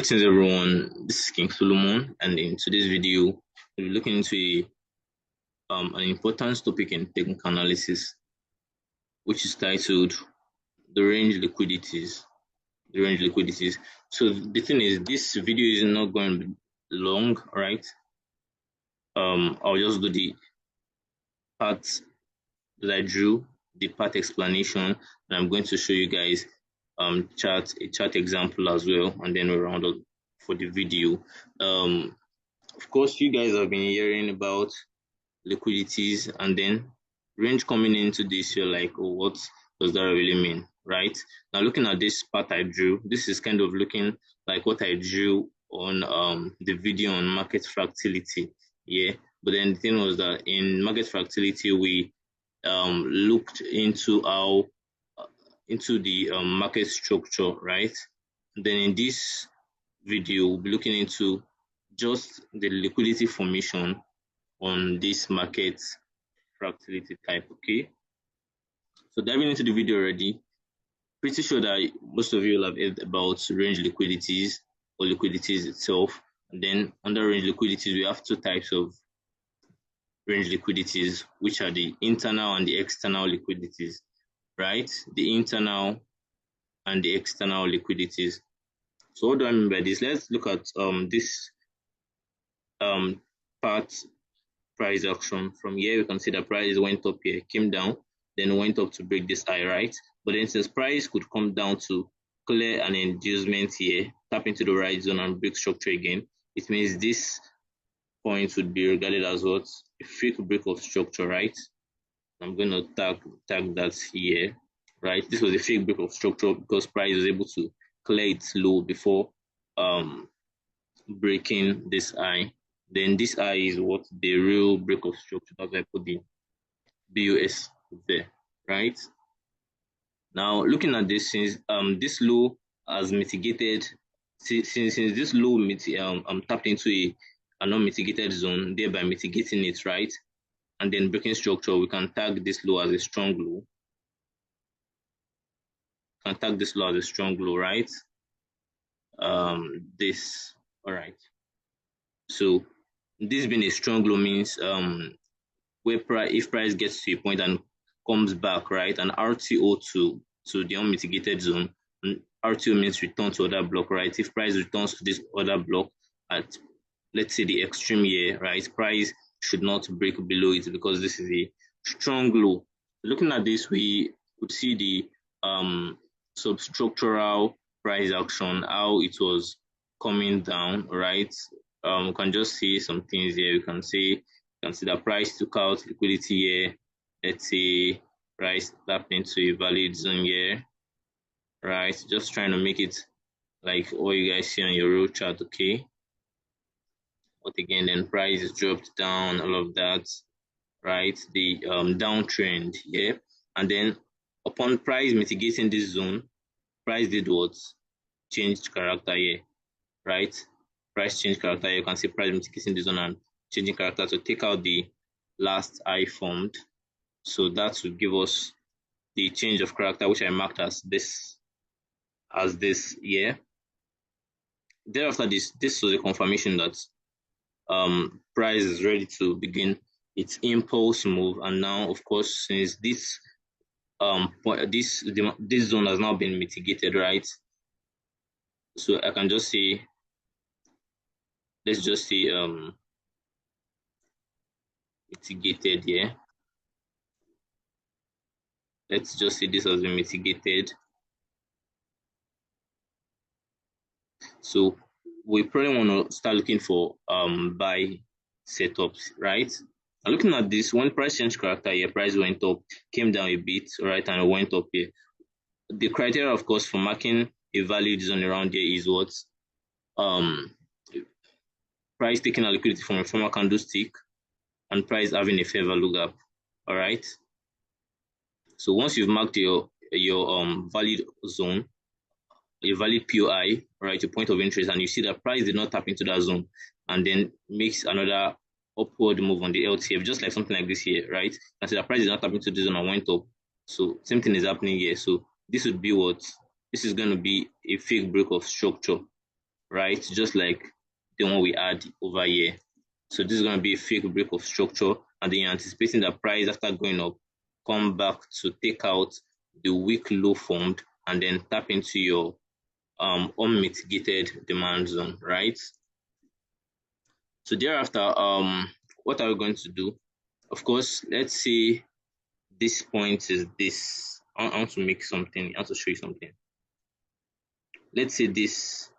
Greetings everyone, this is King Solomon, and in today's video we'll be looking into an important topic in technical analysis, which is titled the range liquidities. So the thing is, this video is not going to be long, right? I'll just do the parts that I drew, the part explanation, and I'm going to show you guys a chart example as well, and then we'll round up for the video. Of course, you guys have been hearing about liquidities, and then range coming into this, you're like, oh, what does that really mean, right? Now, looking at this part I drew, this is kind of looking like what I drew on the video on market fractality, yeah. But then the thing was that in market fractality, we looked into the market structure, right? And then in this video, we'll be looking into just the liquidity formation on this market fractality type, okay? So diving into the video already, pretty sure that most of you will have heard about range liquidities or liquidities itself. And then under range liquidities, we have two types of range liquidities, which are the internal and the external liquidities, right? The internal and the external liquidities. So what do I mean by this? Let's look at this part price action. From here, you can see the price went up here, came down, then went up to break this high, right? But then since price could come down to clear an inducement here, tap into the right zone and break structure again, it means this point would be regarded as what? A fake break of structure, right? I'm going to tag that here, right? This was a fake break of structure because price was able to clear its low before breaking this high. Then this high is what? The real break of structure. That's why I put the BUS there, right? Now, looking at this, since this low has mitigated, since this low tapped into a non-mitigated zone, thereby mitigating it, right? And then breaking structure, we can tag this low as a strong low. Right? This, all right. So this being a strong low means if price gets to a point and comes back, right, and RTO to the unmitigated zone, and RTO means return to other block, right? If price returns to this other block at, let's say, the extreme here, right, price should not break below it because this is a strong low. Looking at this, we could see the substructural price action, how it was coming down, right? We can just see some things here. You can see the price took out liquidity here. Let's say price tapped into a valid zone here, right? Just trying to make it like all you guys see on your real chart, okay? But again, then price is dropped down, all of that, right? The downtrend here, and then upon price mitigating this zone, price did what? Changed character here, right? Price changed character. You can see price mitigating this zone and changing character to take out the last high formed. So that would give us the change of character, which I marked as this here. Thereafter, this was a confirmation that price is ready to begin its impulse move. And now, of course, since this this zone has now been mitigated, right? So I can just say, let's just say mitigated here. Let's just say this has been mitigated. So we probably want to start looking for buy setups, right? And looking at this, when price changed character here, price went up, came down a bit, right, and went up here. The criteria, of course, for marking a valid zone around here is what? Price taking a liquidity from a former candlestick and price having a fair value gap. All right. So once you've marked your valid zone, a valid POI, right, a point of interest, and you see that price did not tap into that zone and then makes another upward move on the LTF, just like something like this here, right? And so the price did not tap into this zone and went up. So same thing is happening here. So this would be what? This is going to be a fake break of structure. right? Just like the one we had over here. So this is going to be a fake break of structure, and then you're anticipating the price after going up come back to take out the weak low formed and then tap into your unmitigated demand zone, right? So thereafter, what are we going to do? Of course, let's say this point is this. I want to make something, I want to show you something. Let's say this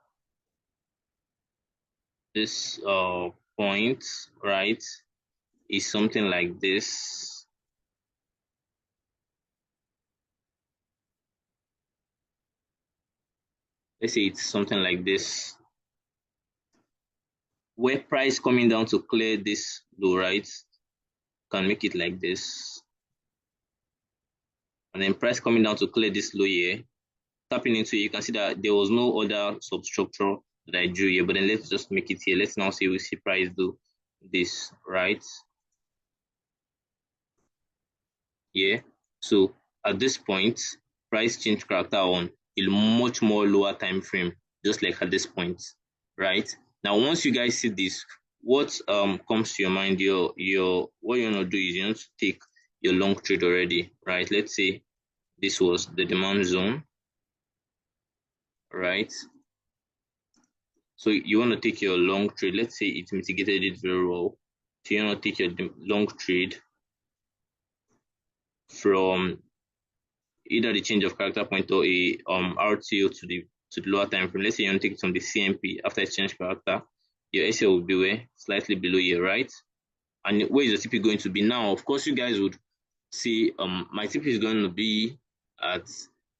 point, right, is something like this. Let's say it's something like this, where price coming down to clear this low, right? Can make it like this. And then price coming down to clear this low here. Tapping into it, you can see that there was no other substructure that I drew here, but then let's just make it here. Let's now see we see price do this, right? Yeah. So at this point, price change character on a much more lower time frame, just like at this point, right? Now, once you guys see this, what comes to your mind? Your what you want to do is you want to take your long trade already, right? Let's say this was the demand zone, right? So you want to take your long trade. Let's say it mitigated it very well. So you want to take your long trade from either the change of character point or a RTO to the lower time frame. Let's say you want to take it from the CMP after exchange character. Your SL will be where? Slightly below here, right? And where is the TP going to be now? Of course, you guys would see my TP is going to be at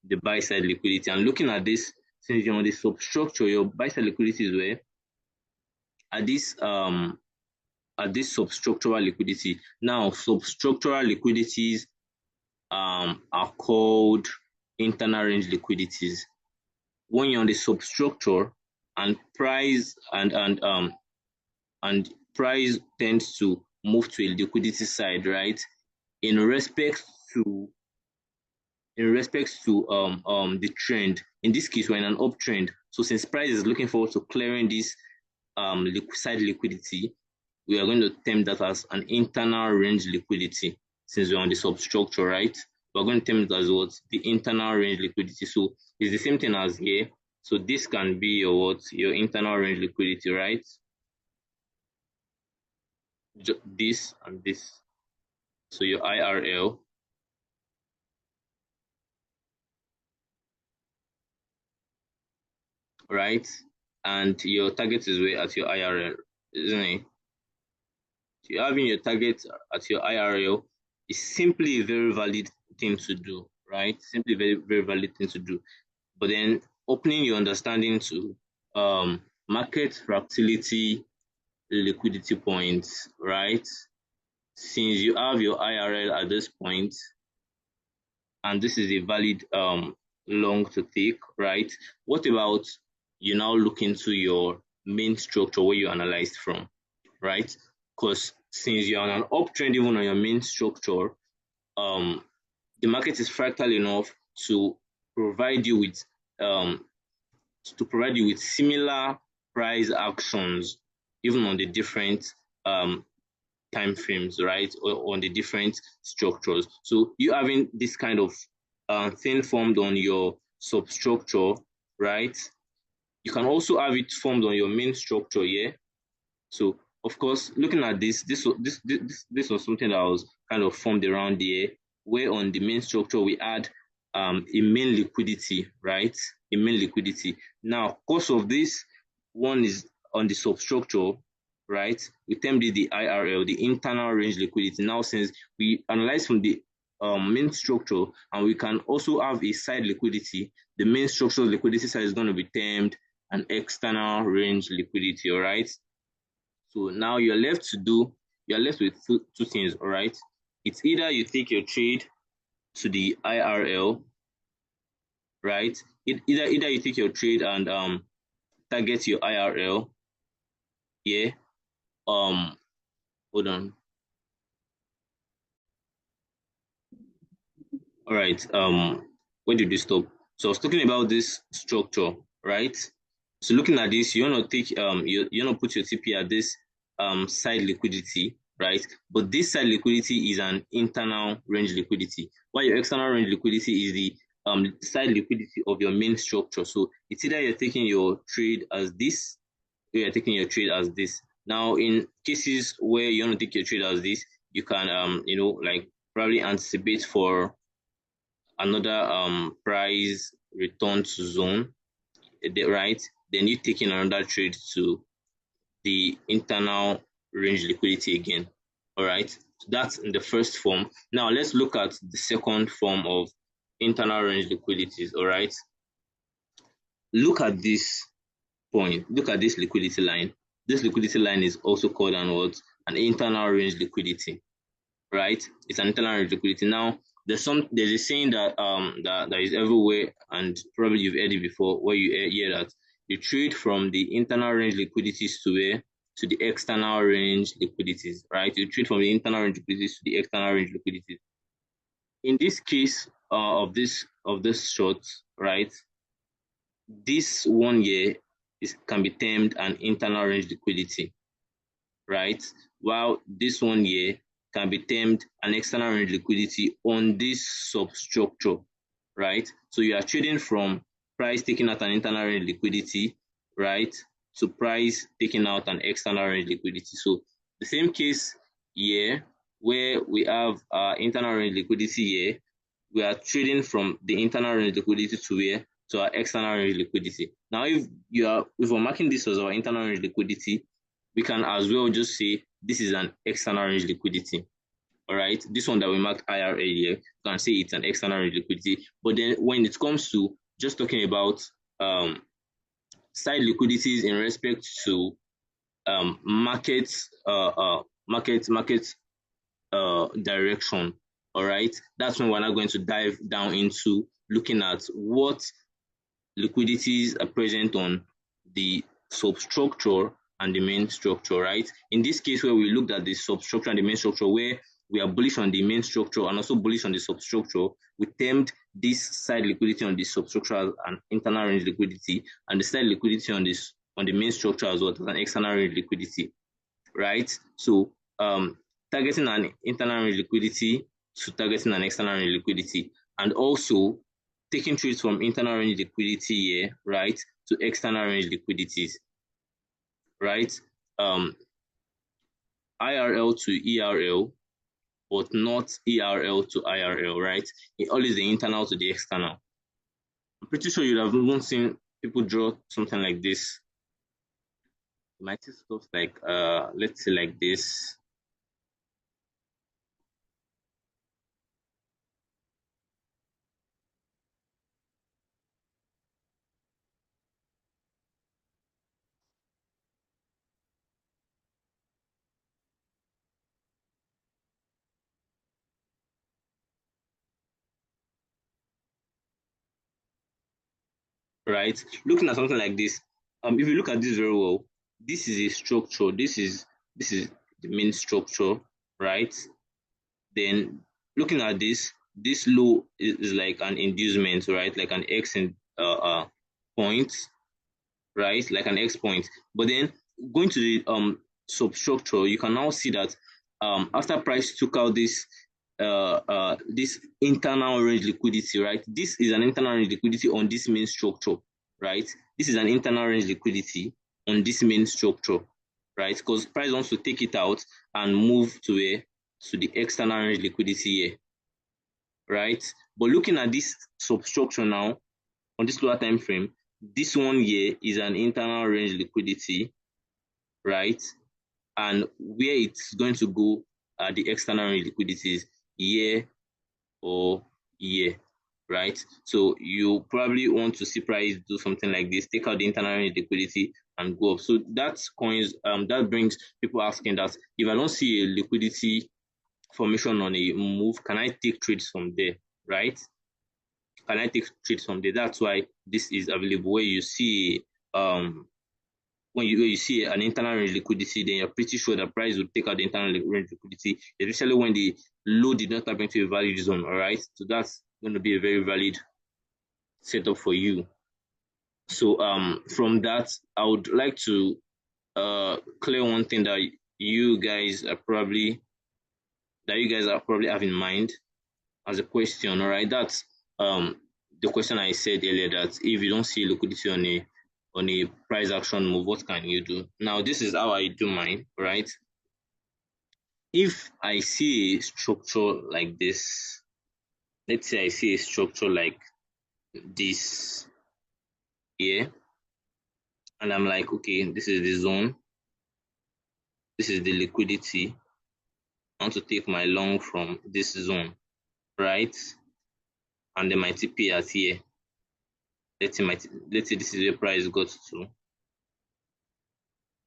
the buy side liquidity. And looking at this, since you're on the substructure, your buy side liquidity is where? At this substructural liquidity. Now, substructural liquidities are called internal range liquidities. When you're on the substructure and price and price tends to move to a liquidity side, right? In respect to the trend. In this case, we're in an uptrend. So since price is looking forward to clearing this side liquidity, we are going to term that as an internal range liquidity since we're on the substructure, right? We're going to term it as what? The internal range liquidity. So it's the same thing as here. So this can be your what? Your internal range liquidity, right? This and this. So your IRL. Right? And your target is way at your IRL, isn't it? So having your target at your IRL is simply a very valid thing to do, right? Simply very, very valid thing to do. But then opening your understanding to market fractality liquidity points, right? Since you have your IRL at this point, and this is a valid long to take, right? What about you now look into your main structure where you analyzed from, right? Because since you're on an uptrend even on your main structure, the market is fractal enough to provide you with similar price actions even on the different time frames, right? Or on the different structures. So you having this kind of thing formed on your substructure, right? You can also have it formed on your main structure here. So of course, looking at this was something that was kind of formed around here, where on the main structure we had a main liquidity, right? A main liquidity. Now, course of this one is on the substructure, right? We termed it the IRL, the internal range liquidity. Now, since we analyze from the main structure and we can also have a side liquidity, the main structure liquidity side is going to be termed an external range liquidity, all right? So now you're left with two things, all right? It's either you take your trade to the IRL, right? Either you take your trade and target your IRL, yeah. Hold on. All right. Where did you stop? So I was talking about this structure, right? So looking at this, you want to take you want to put your TP at this side liquidity, right? But this side liquidity is an internal range liquidity, while your external range liquidity is the side liquidity of your main structure. So it's either you're taking your trade as this, or you're taking your trade as this. Now, in cases where you want to take your trade as this, you can like probably anticipate for another price return to zone, right? Then you taking another trade to the internal range liquidity again. All right, so that's in the first form. Now let's look at the second form of internal range liquidities. All right, look at this point. Look at this liquidity line. This liquidity line is also called an what? An internal range liquidity, right? It's an internal range liquidity. Now there's a saying that is everywhere, and probably you've heard it before, where you hear that you trade from the internal range liquidities to where? To the external range liquidities, right? You trade from the internal range liquidities to the external range liquidities. In this case of this short, right? This 1 year can be termed an internal range liquidity, right? While this 1 year can be termed an external range liquidity on this substructure, right? So you are trading from price taking out an internal range liquidity, right, to price taking out an external range liquidity. So the same case here, where we have internal range liquidity here, we are trading from the internal range liquidity to where? To our external range liquidity. Now, if we're marking this as our internal range liquidity, we can as well just say this is an external range liquidity. All right, this one that we marked IRA here, you can say it's an external range liquidity. But then when it comes to just talking about side liquidities in respect to market direction, all right, that's when we're not going to dive down into looking at what liquidities are present on the substructure and the main structure, right? In this case, where we looked at the substructure and the main structure, where we are bullish on the main structure and also bullish on the substructure, we termed this side liquidity on the substructure as an internal range liquidity, and the side liquidity on the main structure as well as an external range liquidity, right? So targeting an internal range liquidity to targeting an external range liquidity, and also taking trades from internal range liquidity here, right, to external range liquidities, right? IRL to ERL, but not ERL to IRL, right? It always the internal to the external. I'm pretty sure you'd have even seen people draw something like this. You might see stuff like let's say like this. Right? Looking at something like this, if you look at this very well, this is a structure. This is the main structure, right? Then looking at this low is like an inducement, right? Like an X in point, right? Like an X point. But then going to the substructure, you can now see that after price took out this internal range liquidity, right? This is an internal range liquidity on this main structure, right? This is an internal range liquidity on this main structure, right? Because price wants to take it out and move to the external range liquidity here, right? But looking at this substructure now on this lower time frame, this 1 year is an internal range liquidity, right? And where it's going to go are the external range liquidities, year or year, right? So you probably want to see price do something like this, take out the internal range liquidity and go up. So that's coins. That brings people asking that if I don't see a liquidity formation on a move, can I take trades from there, right? Can I take trades from there? That's why this is available. Where you see when you see an internal range liquidity, then you're pretty sure the price will take out the internal range liquidity, especially when the low did not tap into a value zone. All right, so that's going to be a very valid setup for you. So from that, I would like to clear one thing that you guys are probably have in mind as a question. All right, that's the question I said earlier, that if you don't see liquidity on a price action move, what can you do? Now, this is how I do mine, right? If I see a structure like this, let's say I see a structure like this here, and I'm like, okay, this is the zone, this is the liquidity. I want to take my long from this zone, right? And then my TP at here. Let's say this is where price got to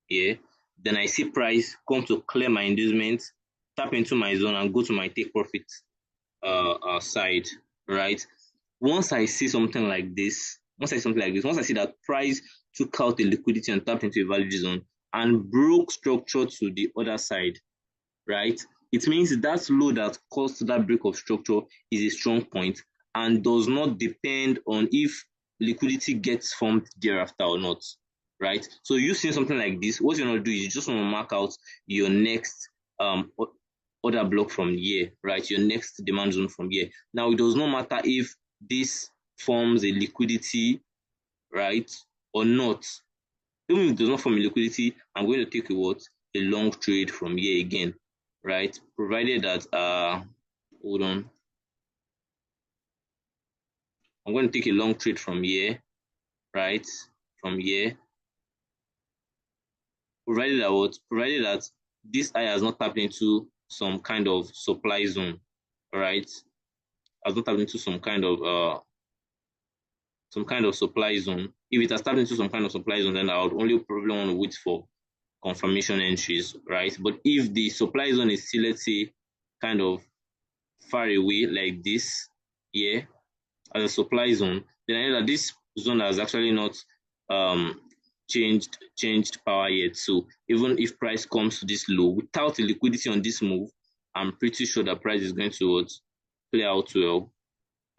here. Then I see price come to clear my inducement, tap into my zone, and go to my take profit side, right? Once I see something like this, once I see that price took out the liquidity and tapped into a value zone and broke structure to the other side, right? It means that low that caused that break of structure is a strong point and does not depend on if liquidity gets formed thereafter or not, right? So you seeing something like this, what you want to do is you just want to mark out your next order block from here, right? Your next demand zone from here. Now, it does not matter if this forms a liquidity, right, or not. Even if it does not form a liquidity, I'm going to take a what? A long trade from here again, right? Provided that, hold on. I'm going to take a long trade from here, right? From here. Provided that what? Provided that this eye has not tapped into some kind of supply zone, right? Has not tapped into some kind of supply zone. If it has tapped into some kind of supply zone, then I would only probably want to wait for confirmation entries, right? But if the supply zone is still, let's say, kind of far away like this here as a supply zone, then I know that this zone has actually not um, changed power yet. So even if price comes to this low without a liquidity on this move, I'm pretty sure that price is going to play out well,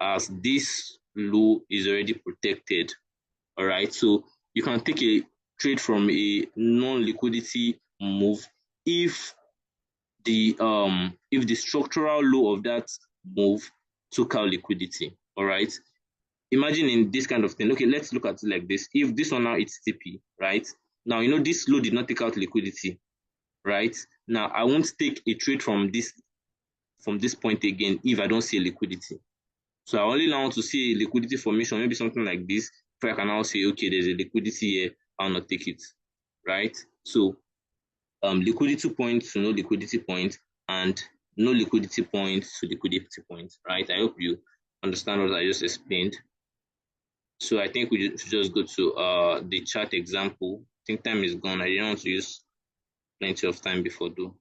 as this low is already protected. All right, so you can take a trade from a non-liquidity move if the structural low of that move took out liquidity. All right, imagine in this kind of thing. Okay, let's look at it like this. If this one now it's TP, right? Now you know this low did not take out liquidity, right? Now I won't take a trade from this point again if I don't see liquidity. So I only now want to see a liquidity formation, maybe something like this. If I can now say, okay, there's a liquidity here, I'll not take it, right? So liquidity point to no liquidity point, and no liquidity point to liquidity point, right? I hope you understand what I just explained. So I think we should just go to the chart example. I think time is gone. I didn't want to use plenty of time before though.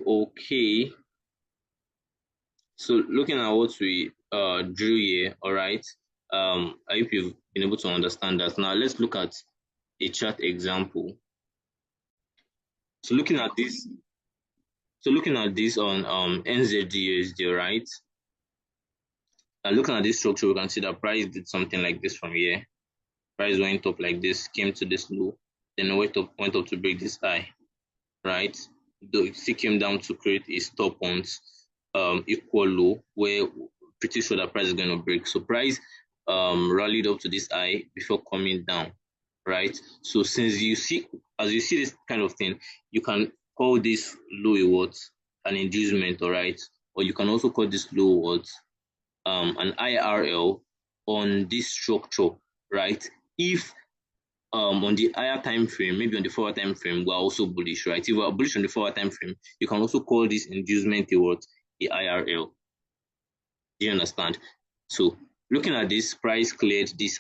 Okay. So looking at what we drew here, all right. I hope you've been able to understand that. Now let's look at a chart example. So looking at this on NZD, right? And looking at this structure, we can see that price did something like this from here. Price went up like this, came to this low, then went up to break this high, right? Though it still came down to create a stop on equal low, where pretty sure that price is going to break. So price rallied up to this high before coming down, right? So as you see this kind of thing, you can call this low a what? An inducement, all right? Or you can also call this low what? An IRL on this structure, right? If on the higher time frame, maybe on the forward time frame, we're also bullish, right? If we're bullish on the forward time frame, you can also call this inducement a what? A IRL. Do you understand? So looking at this, price cleared this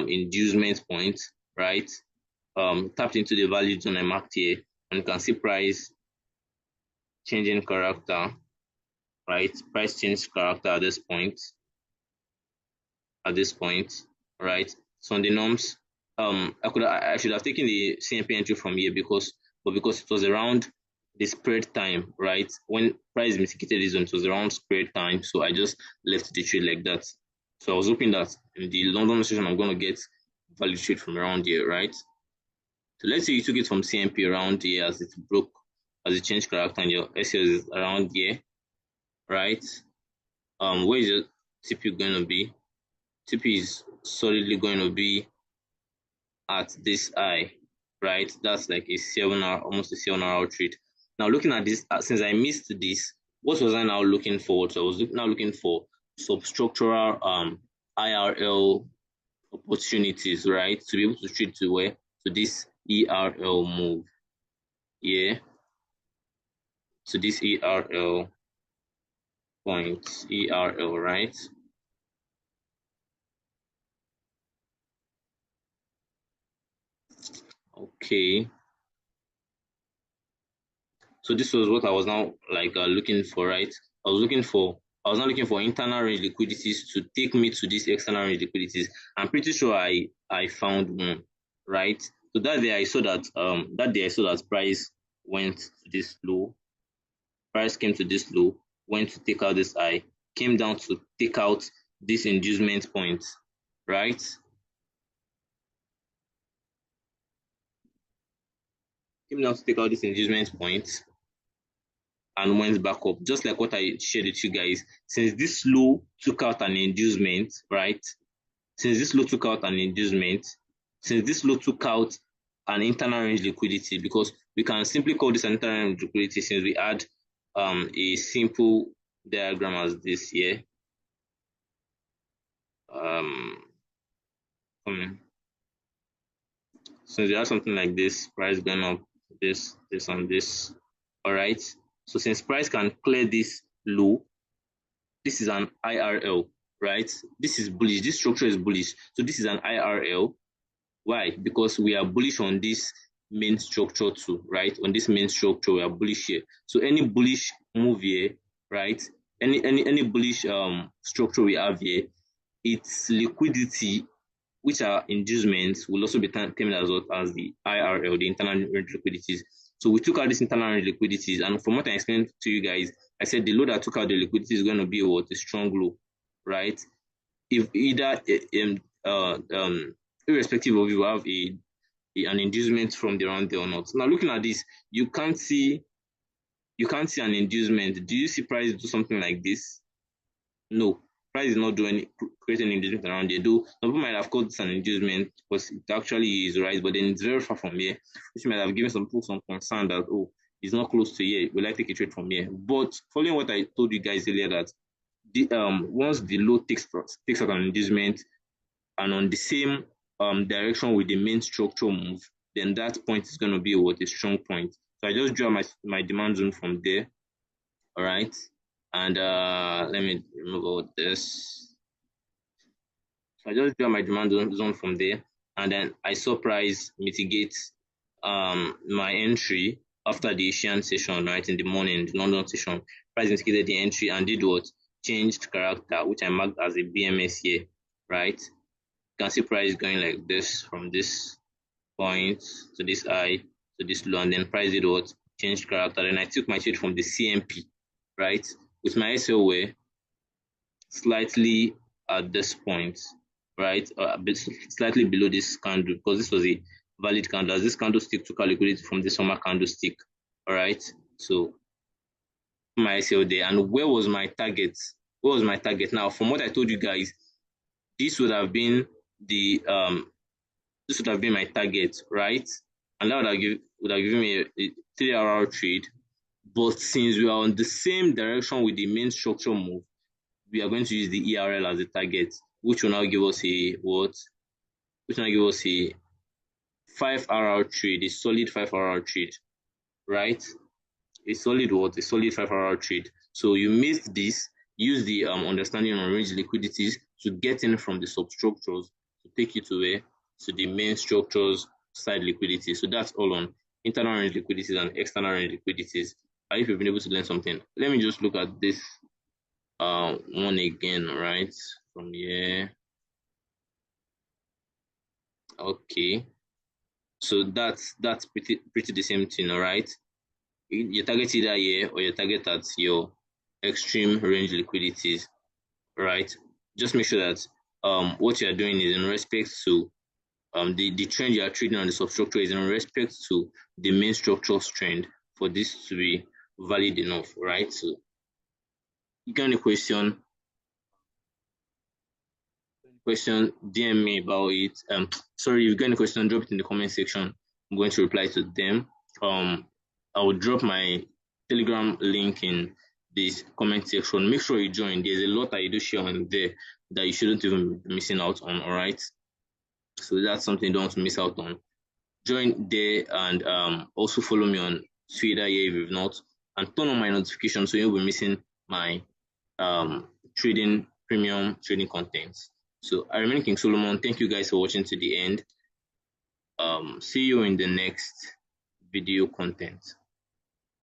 inducement point, right? Tapped into the value zone I marked here, and you can see price changing character, right? Price changed character at this point, right? So on the norms, I should have taken the CMP entry from here because it was around the spread time, right? When price mitigated this one, it was around spread time, so I just left the trade like that. So I was hoping that in the London session I'm going to get value trade from around here, right? So let's say you took it from CMP around here as it broke, as it changed character, and your SL is around here, right? Where is your TP going to be? TP is solidly going to be at this high, right? That's like a 7 hour, almost a 7 hour trade. Now looking at this, since I missed this, what was I now looking for? So I was now looking for substructural IRL opportunities, right? To be able to trade to where? To this ERL move. Yeah. So this ERL point, ERL, right? Okay. So this was what I was now like looking for, right? I was not looking for internal range liquidities to take me to these external range liquidities. I'm pretty sure I found one, right? So that day I saw that price went to this low, price came to this low, went to take out this high, came down to take out this inducement point, right? Came down to take out this inducement point and went back up, just like what I shared with you guys. Since this low took out an inducement, right? Since this low took out an inducement, since this low took out an internal range liquidity, because we can simply call this an internal range liquidity since we add a simple diagram as this here. Um, since we have something like this, price going up, this, and this. All right. So since price can clear this low, this is an IRL, right? This is bullish. This structure is bullish. So this is an IRL. Why? Because we are bullish on this main structure too, right? On this main structure, we are bullish here. So any bullish move here, right? Any bullish structure we have here, its liquidity, which are inducements, will also be termed as what as the IRL, the internal range liquidities. So we took out this internal range liquidities, and from what I explained to you guys, I said the low that took out the liquidity is going to be what a strong low, right? If either irrespective of you have an inducement from the round there or not. Now looking at this, you can't see an inducement. Do you see price do something like this? No, price is not doing creating inducement around here. Though some people might have called this an inducement because it actually is right, but then it's very far from here, which might have given some people some concern that it's not close to here. Will I take a trade from here? But following what I told you guys earlier, that once the low takes out an inducement and on the same direction with the main structural move, then that point is going to be what a strong point. So I just draw my demand zone from there. All right. And let me remove all this. So I just draw my demand zone from there. And then I saw price mitigate my entry after the Asian session, right? In the morning, the London session. Price mitigated the entry and did what? Changed character, which I marked as a BMS here, right? You can see price going like this from this point to this high to this low, and then price did what? Changed character. Then I took my trade from the CMP, right? With my SLW slightly at this point, right? A bit slightly below this candle because this was a valid candle. As this candlestick took our liquidity from the summer candlestick, all right? So my SL there, and where was my target? Where was my target? Now, from what I told you guys, this would have been the this would have been my target, right? And that would have given me a 3 hour trade. But since we are on the same direction with the main structure move, we are going to use the ERL as the target, which will now give us a what? Which will now give us a 5 hour trade, a solid 5 hour trade, right? A solid what? A solid 5 hour trade. So you missed this. Use the understanding on range liquidities to get in from the substructures to take you to where? To the main structures side liquidity. So that's all on internal range liquidities and external range liquidities. I hope you've been able to learn something. Let me just look at this one again, right? From here. Okay. So that's pretty the same thing, all right? You target either here or you target at your extreme range liquidities, right? Just make sure that what you are doing is in respect to the trend you are trading on the substructure is in respect to the main structural trend for this to be valid enough, right? So you got any question, DM me about it. Sorry, if you got any question, drop it in the comment section. I'm going to reply to them. I will drop my Telegram link in this comment section. Make sure you join. There's a lot I do share on there that you shouldn't even be missing out on. All right. So that's something you don't want to miss out on. Join there and also follow me on Twitter here if you've not, and turn on my notifications so you'll be missing my premium trading content. So I remain King Solomon. Thank you guys for watching to the end. See you in the next video content.